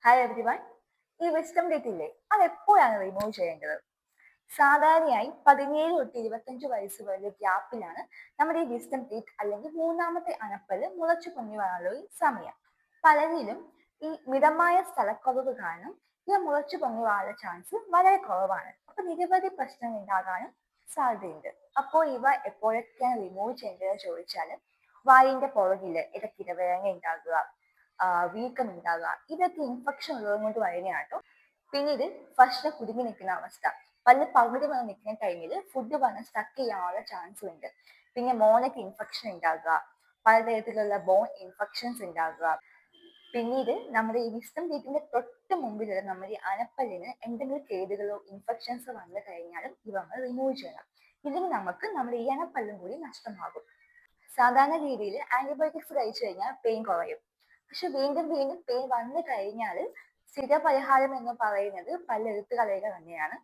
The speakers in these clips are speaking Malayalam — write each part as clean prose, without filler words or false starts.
Hi everyone. ഈ വിസ്ഡം ടീത്ത് ഇല്ലേ, അത് എപ്പോഴാണ് റിമൂവ് ചെയ്യേണ്ടത്? സാധാരണയായി 17 തൊട്ട് 25 വയസ്സ് വരെ ഗ്യാപ്പിലാണ് നമ്മുടെ ഈ വിസ്ഡം ടീത്ത് അല്ലെങ്കിൽ മൂന്നാമത്തെ അണപ്പല്ല് മുളച്ചു പൊങ്ങി വരാനുള്ള ഒരു സമയം. പലരിലും ഈ മിതമായ സ്ഥലക്കുറവ് കാരണം ഇത് മുളച്ചു പൊങ്ങി വരാനുള്ള ചാൻസ് വളരെ കുറവാണ്. അപ്പൊ നിരവധി പ്രശ്നങ്ങൾ ഉണ്ടാകാനും സാധ്യതയുണ്ട്. അപ്പോൾ ഇവ എപ്പോഴൊക്കെയാണ് റിമൂവ് ചെയ്യേണ്ടതെന്ന് ചോദിച്ചാൽ, വായിന്റെ പുറകില് ഇടയ്ക്കിടെ വേദന ഉണ്ടാകുക, വീക്കം ഉണ്ടാകുക, ഇതൊക്കെ ഇൻഫെക്ഷൻ ഉള്ളത് കൊണ്ട് വരുന്നതാണ് കേട്ടോ. പിന്നീട് ഭക്ഷണം കുടുങ്ങി നിൽക്കുന്ന അവസ്ഥ, പല്ല് പകുതി വന്ന് നിൽക്കുന്ന ടൈമിൽ ഫുഡ് വന്ന് സ്റ്റക്ക് ചെയ്യാനുള്ള ചാൻസ് ഉണ്ട്. പിന്നെ മോണയ്ക്ക് ഇൻഫെക്ഷൻ ഉണ്ടാകുക, പലതരത്തിലുള്ള ബോൺ ഇൻഫെക്ഷൻസ് ഉണ്ടാകുക. പിന്നീട് നമ്മുടെ ഈ വിസ്ഡം ടീത്തിന്റെ തൊട്ട് മുമ്പിലുള്ള നമ്മുടെ ഈ അണപ്പല്ലിന് എന്തെങ്കിലും കേടുകളോ ഇൻഫെക്ഷൻസോ വന്നു കഴിഞ്ഞാലും ഇവ നമ്മൾ റിമൂവ് ചെയ്യണം. ഇതിന് നമുക്ക് നമ്മുടെ ഈ അണപ്പല്ലും കൂടി നഷ്ടമാകും. സാധാരണ രീതിയിൽ ആന്റിബയോട്ടിക്സ് കഴിച്ചു കഴിഞ്ഞാൽ പെയിൻ കുറയും. പക്ഷെ വീണ്ടും വീണ്ടും പെയിൻ വന്നു കഴിഞ്ഞാൽ സ്ഥിര പരിഹാരം എന്ന് പറയുന്നത് പല്ലെടുത്ത് കളയുക തന്നെയാണ്.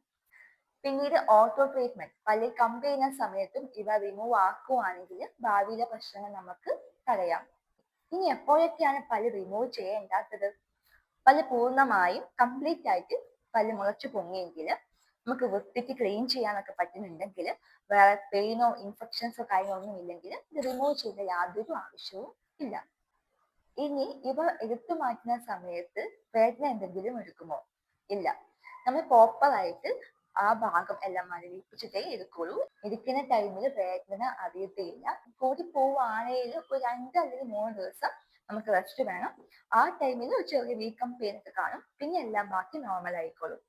പിന്നീട് ഓട്ടോ ട്രീറ്റ്മെന്റ്, പല്ലിൽ കമ്പ് ചെയ്യുന്ന സമയത്തും ഇവ റിമൂവ് ആക്കുവാണെങ്കിൽ ഭാവിയിലെ പ്രശ്നങ്ങൾ നമുക്ക് തടയാം. ഇനി എപ്പോഴൊക്കെയാണ് പല്ല് റിമൂവ് ചെയ്യേണ്ടാത്തത്? പല്ല് പൂർണ്ണമായും കംപ്ലീറ്റ് ആയിട്ട് പല്ല് മുളച്ചു പൊങ്ങിയെങ്കിൽ, നമുക്ക് വൃത്തിക്ക് ക്ലീൻ ചെയ്യാനൊക്കെ പറ്റുന്നുണ്ടെങ്കിൽ, വേറെ പെയിനോ ഇൻഫെക്ഷൻസോ കാര്യങ്ങളൊന്നും ഇല്ലെങ്കിൽ ഇത് റിമൂവ് ചെയ്യേണ്ട യാതൊരു ആവശ്യവും ഇല്ല. ഇനി ഇവ എടുത്തു മാറ്റുന്ന സമയത്ത് വേദന എന്തെങ്കിലും എടുക്കുമോ? ഇല്ല. നമ്മൾ പ്രോപ്പർ ആയിട്ട് ആ ഭാഗം എല്ലാം മരവിപ്പിച്ചിട്ടേ എടുക്കുള്ളൂ. എടുക്കുന്ന ടൈമിൽ വേദന അറിയത്തേയില്ല. കൂടി പോവുകയാണെങ്കിൽ ഒരു 2 അല്ലെങ്കിൽ 3 ദിവസം നമുക്ക് റെസ്റ്റ് വേണം. ആ ടൈമിൽ ഒരു ചെറിയ വീക്കം പെയിൻ ഒക്കെ കാണും. പിന്നെ എല്ലാം ബാക്കി നോർമൽ ആയിക്കോളും.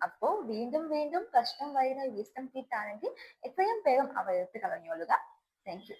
അപ്പോൾ വീണ്ടും വീണ്ടും പ്രശ്നം വരുന്ന വിസ്ഡം ടീത്ത് ആണെങ്കിൽ എത്രയും വേഗം അവ എടുത്ത് കളഞ്ഞോളുക. Thank you.